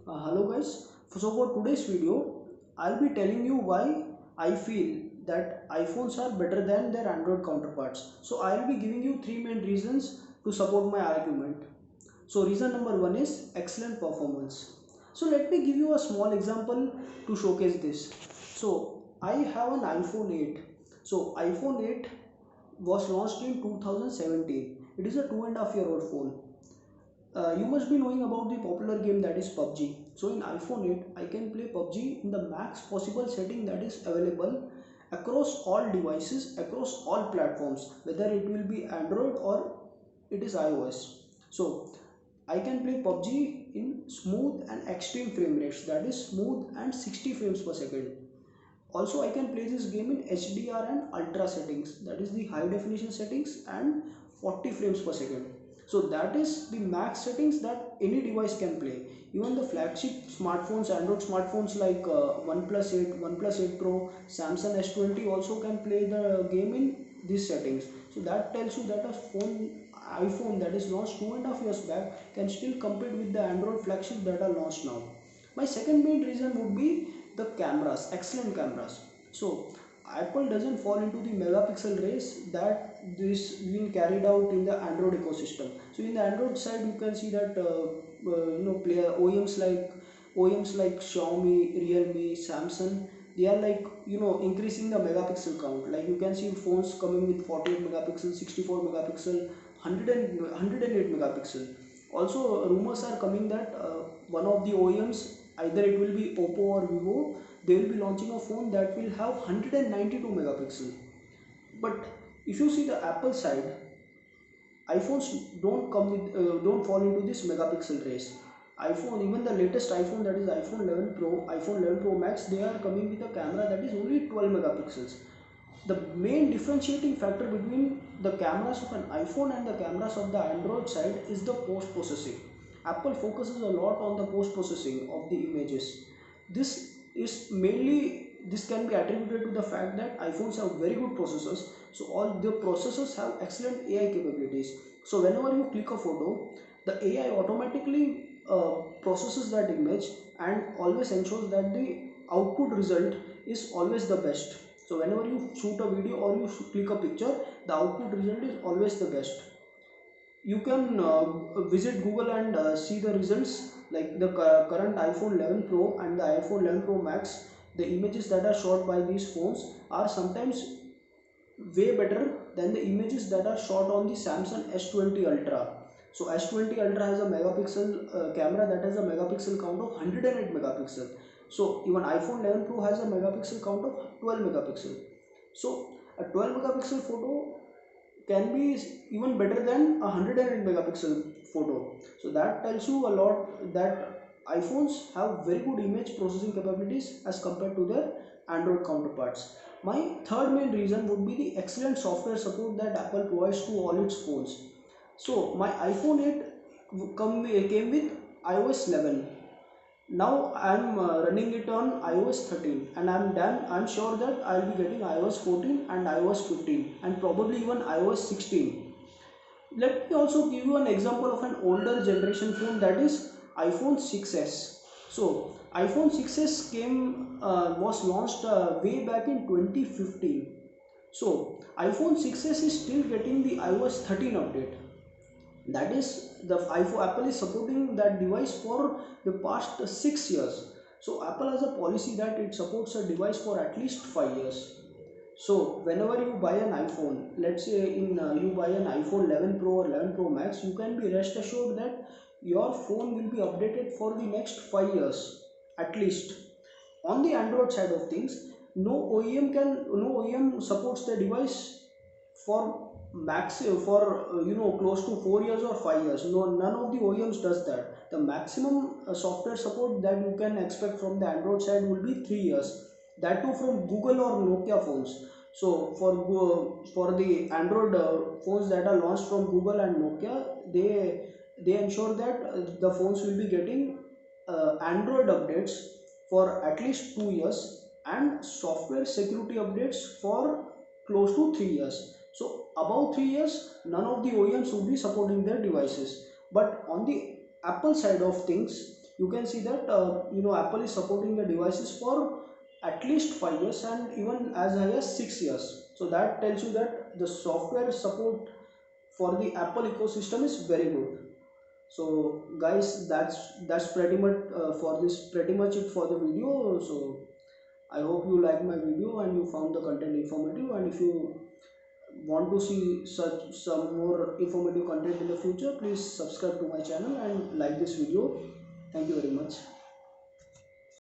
Hello guys. So for today's video, I'll be telling you why I feel that iPhones are better than their Android counterparts. So I'll be giving you three main reasons to support my argument. So reason number one is excellent performance. So let me give you a small example to showcase this. So I have an iPhone 8. So iPhone 8 was launched in 2017. It is a 2.5-year-old phone. You must be knowing about the popular game that is PUBG. So in iPhone 8, I can play PUBG in the max possible setting that is available across all devices, across all platforms, whether it will be Android or it is iOS. So I can play PUBG in smooth and extreme frame rates, that is smooth and 60 frames per second. Also, I can play this game in HDR and ultra settings, that is the high definition settings, and 40 frames per second. So that is the max settings that any device can play. Even the flagship smartphones, Android smartphones like OnePlus 8, OnePlus 8 Pro, Samsung S20 also can play the game in these settings. So that tells you that a iPhone that is launched 2.5 years back can still compete with the Android flagship that are launched now. My second main reason would be the cameras, excellent cameras. So Apple doesn't fall into the megapixel race that this being carried out in the Android ecosystem. So in the Android side, you can see that player OEMs like Xiaomi, Realme, Samsung, they are like increasing the megapixel count. Like you can see phones coming with 48 megapixel, 64 megapixel, 108 megapixel. Also, rumors are coming that one of the OEMs, either it will be Oppo or Vivo, they will be launching a phone that will have 192 megapixel. But if you see the Apple side, iPhones don't fall into this megapixel race. iPhone, even the latest iPhone, that is iPhone 11 Pro, iPhone 11 Pro Max, they are coming with a camera that is only 12 megapixels. The main differentiating factor between the cameras of an iPhone and the cameras of the Android side is the post processing. Apple focuses a lot on the post processing of the images. This can be attributed to the fact that iPhones have very good processors. So all the processors have excellent AI capabilities. So whenever you click a photo, the AI automatically processes that image and always ensures that the output result is always the best. So whenever you shoot a video or you click a picture, the output result is always the best. You can visit Google and see the results, like the current iPhone 11 Pro and the iPhone 11 Pro Max. The images that are shot by these phones are sometimes way better than the images that are shot on the Samsung S20 Ultra. So S20 Ultra has a megapixel camera that has a megapixel count of 108 megapixel. So even iPhone 11 Pro has a megapixel count of 12 megapixel. So a 12 megapixel photo can be even better than a 108 megapixel photo. So that tells you a lot that iPhones have very good image processing capabilities as compared to their Android counterparts. My third main reason would be the excellent software support that Apple provides to all its phones. So my iPhone 8 came with iOS 11. Now I'm running it on iOS 13, and I'm sure that I'll be getting iOS 14 and iOS 15 and probably even iOS 16. Let me also give you an example of an older generation phone, that is iPhone 6s. So iPhone 6s was launched way back in 2015. So iPhone 6s is still getting the iOS 13 update. That is, the iPhone, Apple is supporting that device for the past 6 years. So Apple has a policy that it supports a device for at least 5 years. So whenever you buy an iPhone, let's say you buy an iPhone 11 Pro or 11 Pro Max, you can be rest assured that your phone will be updated for the next 5 years at least. On the Android side of things, no OEM supports the device for close to 4 years or 5 years. No, none of the OEMs does that. The maximum software support that you can expect from the Android side will be 3 years, that too from Google or Nokia phones. So for the Android phones that are launched from Google and Nokia, they ensure that the phones will be getting Android updates for at least 2 years and software security updates for close to 3 years. So above 3 years, none of the OEMs would be supporting their devices. But on the Apple side of things, you can see that Apple is supporting the devices for at least 5 years and even as high as 6 years. So that tells you that the software support for the Apple ecosystem is very good. So guys, that's pretty much for this pretty much it for the video. So I hope you liked my video and you found the content informative, and if you want to see such some more informative content in the future, please subscribe to my channel and like this video. Thank you very much.